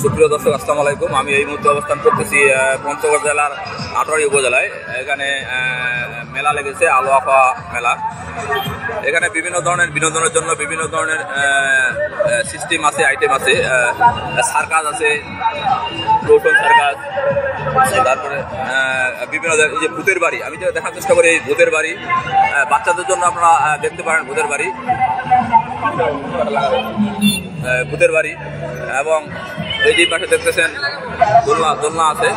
সুপ্রিয় দর্শক, আসসালামু আলাইকুম। আমি এই মুহূর্তে অবস্থান করতেছি পঞ্চগড় জেলার আটোয়ারি উপজেলায়। এখানে মেলা লেগেছে, আলোয়াফা মেলা। এখানে বিভিন্ন ধরনের বিনোদনের জন্য বিভিন্ন ধরনের সিস্টেম আছে, আইটেম আছে, সার্কাস আছে, রোশন সার্কাস, তারপরে বিভিন্ন এই যে ভূতের বাড়ি, আমি যে দেখার চেষ্টা করি এই ভূতের বাড়ি বাচ্চাদের জন্য আপনারা দেখতে পারেন। ভূতের বাড়ি এবং এই যে পাশে দেখতেছেন দোলনা আছে,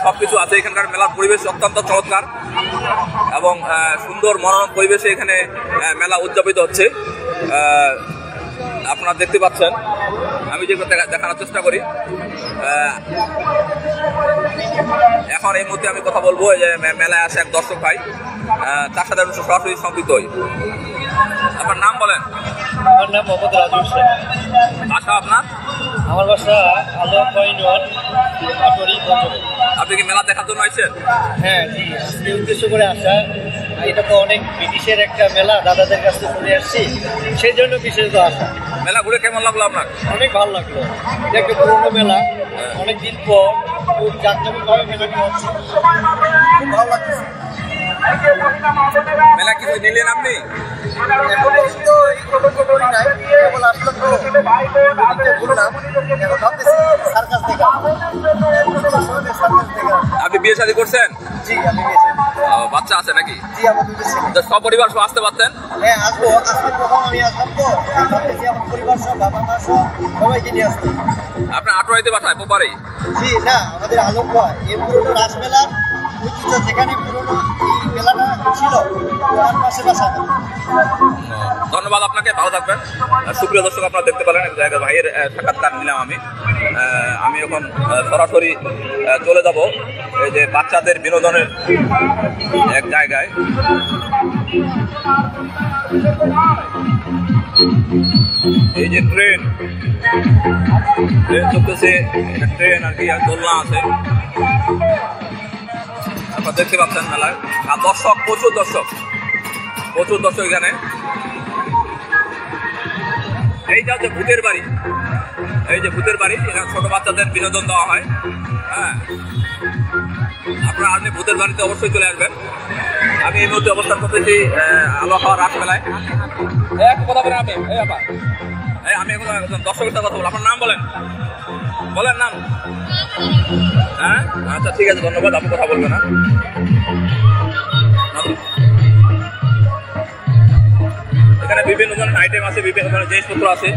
সব কিছু আছে। এখানকার মেলার পরিবেশ অত্যন্ত চমৎকার এবং সুন্দর মনোরম পরিবেশে এখানে মেলা উদযাপিত হচ্ছে। আপনারা দেখতে পাচ্ছেন, আমি যেগুলো দেখানোর চেষ্টা করি। এখন এই মুহূর্তে আমি কথা বলবো যে মেলায় আসে এক দর্শক ভাই, তার সাথে সরাসরি সম্পৃক্ত হই। আপনার নাম বলেন? আমার নাম মোহাম্মদ রাজু হোসেন। বাসা আপনার? আমার বাসা আলোয়াফা ইউনিয়ন, আটোয়ারি, পঞ্চগড়। আপনি কি মেলা দেখার জন্য আসছেন? হ্যাঁ, জি, আজকে উদ্দেশ্য করে আসা। এটা তো অনেক ব্রিটিশের একটা মেলা, দাদাদের কাছ থেকে শুনে আসছি, সেই জন্য বিশেষত আসা। মেলা ঘুরে কেমন লাগলো আপনার? অনেক ভালো লাগলো। এটা একটা পুরোনো মেলা, অনেকদিন পর খুব জাঁকজমকভাবে মেলাটি হচ্ছে, খুব ভালো লাগছে। মেলা কিছু নিলেন আপনি? এখন পর্যন্ত এই ছোটো করি নাই, কেবল আসলাম তো ঘুরলাম। এখন ভাবতেছি সার্কাস দেখা। আপনি বিয়ে শাদী করছেন? জি, আমি গেছি। বাচ্চা আছে নাকি? জি, আমার দুটো ছেলে। সব পরিবার সব আসতে পারতেন? হ্যাঁ, আসবো। আজকে প্রথম আমি আসলাম তো, ভাবতেছি আমার পরিবার সব, বাবা মা সব, সবাইকে নিয়ে আসতে। আপনার আটোয়ারিতে বাসায় পোপারেই? জি না, আমাদের আলোকবা এই পুরোনো রাসমেলার ঐতিহ্য, যেখানে পুরোনো এই মেলাটা ছিল তার পাশে বাসা। ধন্যবাদ আপনাকে, ভালো থাকবেন। সুপ্রিয় দর্শক, আপনারা দেখতে পেলেন ভাইয়ের সাক্ষাৎকার নিলাম আমি এখন সরাসরি চলে যাব এই যে বাচ্চাদের বিনোদনের এক জায়গায়। এই যে ট্রেন চলতেছে, এটা ট্রেন আর কি, আর দোলনা আছে, আপনারা দেখতে পাচ্ছেন মেলায়। আর দর্শক, প্রচুর দর্শক এখানে। এই যে ভূতের বাড়ি, এখানে ছোট বাচ্চাদের বিনোদন দেওয়া হয়। হ্যাঁ, আপনারা আপনি ভূতের বাড়িতে অবশ্যই চলে আসবেন। আমি এই মুহূর্তে অবস্থান করতেছি আলোয়াফা রাস মেলায়। কথা বলেন আপনি? আমি এখন দর্শকের সাথে কথা বলবো। আপনার নাম বলেন নাম? হ্যাঁ, আচ্ছা, ঠিক আছে, ধন্যবাদ। আপনি কথা বলবেন না? এখানে বিভিন্ন ধরনের আইটেম আছে, বিভিন্ন ধরনের জিনিসপত্র আছে।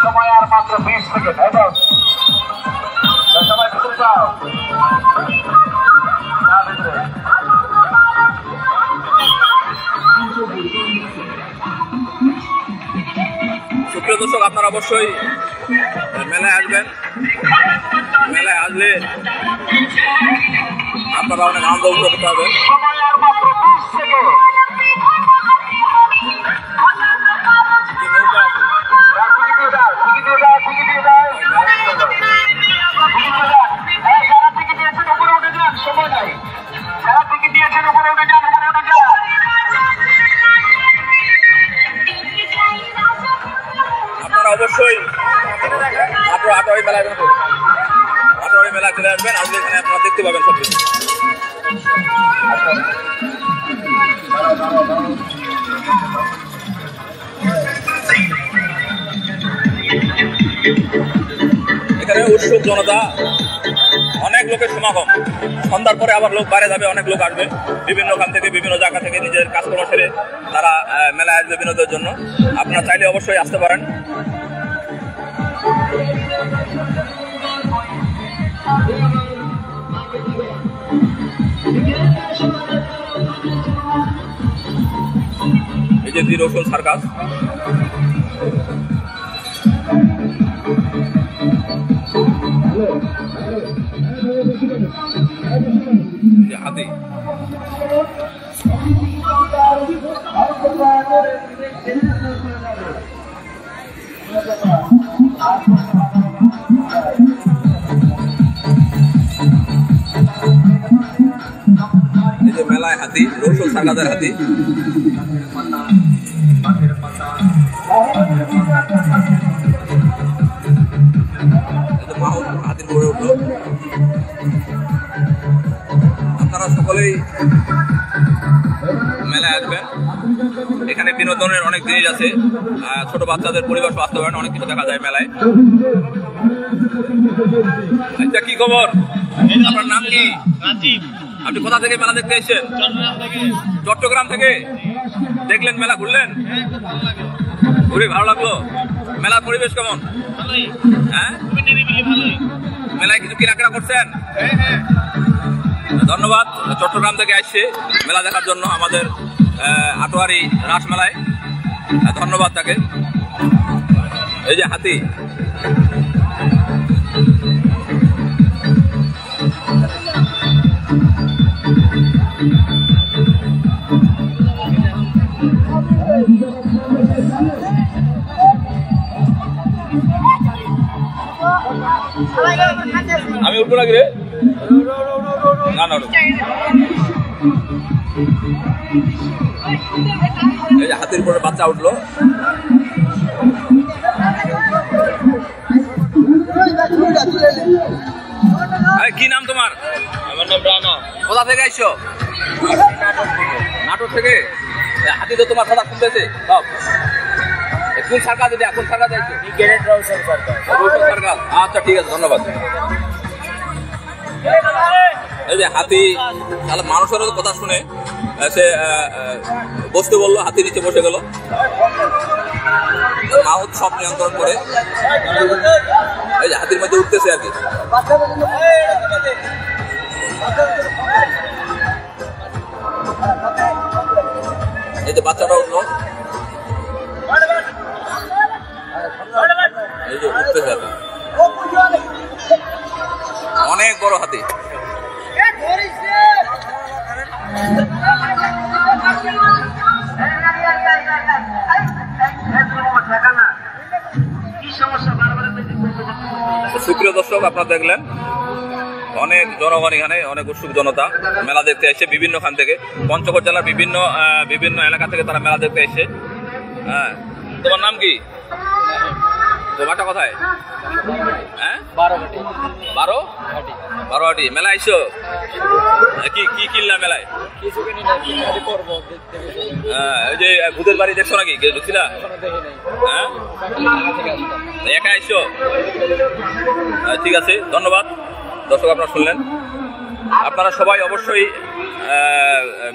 সময় আর মাত্র 20 সেকেন্ড। সবাই ভিতরে যাও। সুপ্রিয় দর্শক, আপনারা অবশ্যই মেলায় আসবেন। মেলায় আসলে আপনারা অনেক আনন্দ উপভোগ করতে পারবেন। আপনারা অবশ্যই আটোয়ারি মেলায় চলে আসবেন। আসলে এখানে আপনারা দেখতে পাবেন সব কিছু। এখানে উৎসুক জনতা, অনেক লোকের সমাগম। সন্ধ্যার পরে আবার লোক বাইরে যাবে, অনেক লোক আসবে বিভিন্ন খান থেকে, বিভিন্ন জায়গা থেকে নিজের কাজকর্ম সেরে তারা মেলায় আসবে বিনোদনের জন্য। আপনারা চাইলে অবশ্যই আসতে পারেন। এই যে রোশন সার্কাস, হাতি। এই যে মেলায় হাতি, রসুল সারকাদের হাতি। মাহুল হাতির উপরে উঠলো। আপনারা সকলেই মেলায় আসবেন, এখানে বিনোদনের অনেক জিনিস আছে, ছোট বাচ্চাদের পরিবেশ বাস্তবায়ন অনেক কিছু দেখা যায় মেলায়। আচ্ছা, কি খবর? আপনার নাম কি? আপনি কোথা থেকে মেলা দেখতে এসেছেন? চট্টগ্রাম থেকে। দেখলেন মেলা, ঘুরলেন? ঘুরে ভালো লাগলো? মেলার পরিবেশ কেমন? হ্যাঁ, মেলায় কিছু কেনাকাটা করছেন? ধন্যবাদ। চট্টগ্রাম থেকে আসছে মেলা দেখার জন্য আমাদের আটোয়ারি রাস মেলায়, ধন্যবাদ তাকে। এই যে হাতি, আমি উঠবো নাকি রে? না না, এই যে হাতির উপরে বাচ্চা উঠলো। কি নাম তোমার? আমার নাম রানা। কোথা থেকে আইছো? নাটোর থেকে। হাতি তো তোমার কথা শুনতেছে সব। কোন সরকার দিদি? কোন সরকার যাইছো? সরকার। আচ্ছা, ঠিক আছে, ধন্যবাদ। এই যে হাতি, তাহলে মানুষেরও কথা শুনে সে বসতে বললো, হাতি নিচে বসে গেল। মাউথ সব নিয়ন্ত্রণ করে এই যে হাতির মধ্যে উঠতেছে আর কি। এই যে বাচ্চাটা উঠলো, এই যে উঠতেছে আর কি। অনেক বড় হাতি। সুপ্রিয় দর্শক, আপনারা দেখলেন অনেক জনগণ এখানে, অনেক উৎসুক জনতা মেলা দেখতে এসেছে বিভিন্ন খান থেকে, পঞ্চগড় জেলার বিভিন্ন এলাকা থেকে তারা মেলা দেখতে এসেছে। হ্যাঁ, তোমার নাম কি? তোমারটা কোথায়? হ্যাঁ, বারোহাটি মেলা আইসো? কি কি কিনলা মেলায়? ওই যে ভূতের বাড়ি দেখছো নাকি? ঢুকছিলা? হ্যাঁ, একা আইসো? ঠিক আছে, ধন্যবাদ। দর্শক, আপনারা শুনলেন, আপনারা সবাই অবশ্যই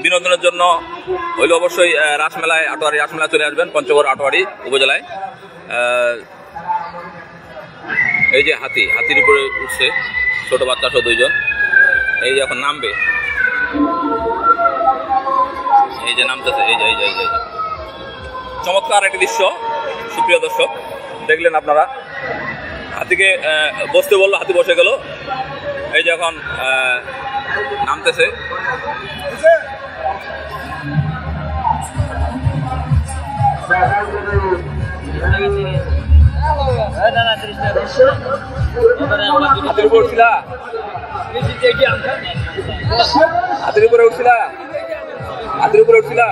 বিনোদনের জন্য হইলে অবশ্যই রাসমেলায়, আটোয়ারি রাসমেলায় চলে আসবেন, পঞ্চগড় আটোয়ারি উপজেলায়। এই যে হাতি, হাতির উপরে উঠছে ছোট বাচ্চা সহ দুইজন। এই যে এখন নামবে, এই যে নামতেছে, এই যে এই যে এই যে চমৎকার একটি দৃশ্য। সুপ্রিয় দর্শক, দেখলেন আপনারা, হাতিকে বসতে বললো, হাতি বসে গেল। এই যে এখন নামতেছে। হাতির উপরে উঠছিলা? হাতির উপরে উঠছিলা? হাতির উপরে উঠছিলা?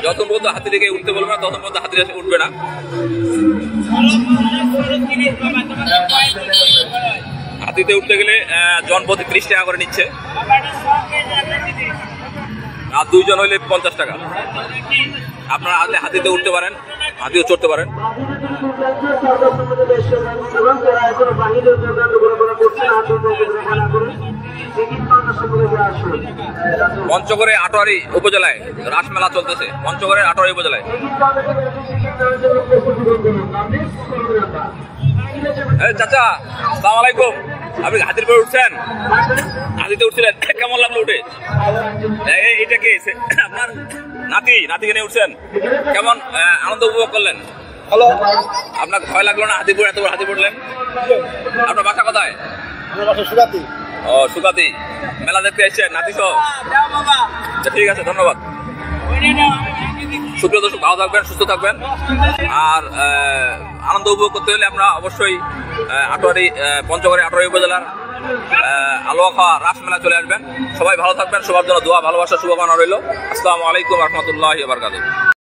যত পর্যন্ত হাতি থেকে উঠতে বলবে না, তত পর্যন্ত হাতি উঠবে না। হাতিতে উঠতে গেলে জনপ্রতি 30 টাকা করে নিচ্ছে, আর দুইজন হইলে 50 টাকা। আপনারা আসলে হাতিতে উঠতে পারেন, হাতিও চড়তে পারেন। পঞ্চগড়ে আটোয়ারি উপজেলায় রাসমেলা চলতেছে, পঞ্চগড়ের আটোয়ারি উপজেলায়। চাচা, আসসালামু আলাইকুম। আপনি হাতির পরে উঠছেন? হাতিতে উঠছিলেন, কেমন লাগলো উঠে? এটা কি আপনার নাতিকে নিয়ে উঠছেন? কেমন আনন্দ উপভোগ করলেন? হ্যালো, আপনার ভয় লাগলো না হাতি পড়ে এত বড় হাতি পড়লেন? আপনার বাসা কোথায়? আমার বাসা সুরাতি। ও সুকাতি, মেলা দেখতে এসছেন নাতি সহ? আচ্ছা, ঠিক আছে, ধন্যবাদ। সুপ্রিয় দর্শক, ভালো থাকবেন, সুস্থ থাকবেন। আর আনন্দ উপভোগ করতে হলে আমরা অবশ্যই পঞ্চগড়ের আটোয়ারি উপজেলার আলোয়াখা রাস মেলা চলে আসবেন। সবাই ভালো থাকবেন, সবার জন্য দোয়া, ভালোবাসা, শুভকামনা রইল। আসসালামু আলাইকুম রহমতুল্লাহি ওয়া বারাকাতুহু।